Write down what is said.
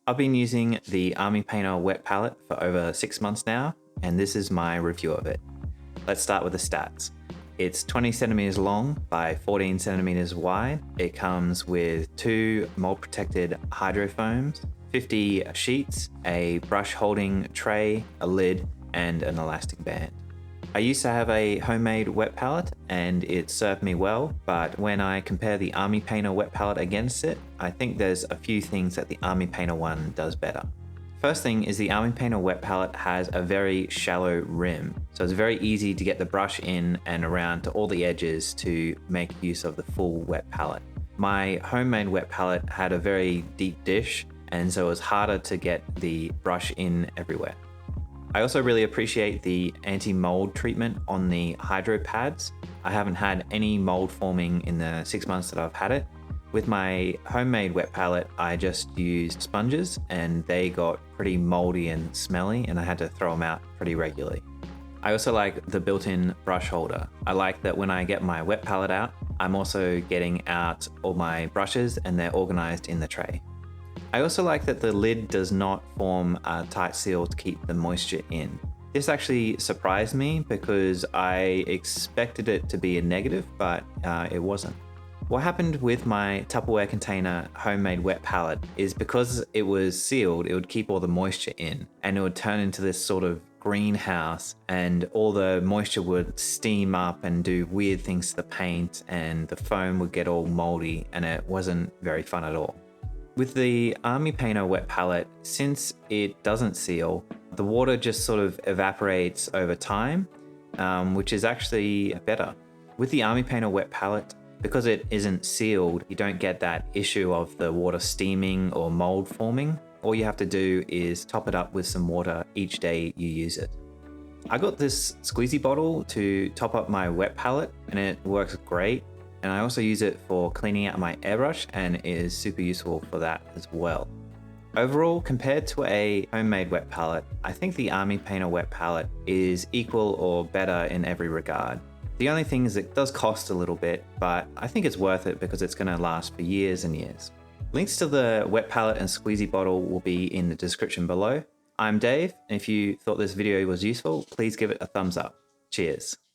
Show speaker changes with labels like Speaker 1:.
Speaker 1: I've been using the Army Painter wet palette for over 6 months now, and this is my review of it. Let's start with the stats. It's 20 centimeters long by 14 centimeters wide. It comes with 2 mold protected hydrofoams, 50 sheets, a brush holding tray, a lid, and an elastic band. I used to have a homemade wet palette and it served me well, but when I compare the Army Painter wet palette against it, I think there's a few things that the Army Painter one does better. First thing is the Army Painter wet palette has a very shallow rim, so it's very easy to get the brush in and around to all the edges to make use of the full wet palette. My homemade wet palette had a very deep dish, and so it was harder to get the brush in everywhere. I also really appreciate the anti-mold treatment on the hydro pads. I haven't had any mold forming in the 6 months that I've had it. With my homemade wet palette, I just used sponges and they got pretty moldy and smelly, and I had to throw them out pretty regularly. I also like the built-in brush holder. I like that when I get my wet palette out, I'm also getting out all my brushes and they're organized in the tray. I also like that the lid does not form a tight seal to keep the moisture in. This actually surprised me because I expected it to be a negative, but it wasn't. What happened with my Tupperware container homemade wet palette is because it was sealed, it would keep all the moisture in and it would turn into this sort of greenhouse, and all the moisture would steam up and do weird things to the paint, and the foam would get all moldy, and it wasn't very fun at all. With the Army Painter wet palette, since it doesn't seal, the water just sort of evaporates over time, which is actually better. With the Army Painter wet palette, because it isn't sealed, you don't get that issue of the water steaming or mold forming. All you have to do is top it up with some water each day you use it. I got this Squeezy bottle to top up my wet palette, and it works great. And I also use it for cleaning out my airbrush, and it is super useful for that as well. Overall, compared to a homemade wet palette, I think the Army Painter wet palette is equal or better in every regard. The only thing is it does cost a little bit, but I think it's worth it because it's going to last for years and years. Links to the wet palette and Squeezy bottle will be in the description below. I'm Dave, and if you thought this video was useful, please give it a thumbs up. Cheers.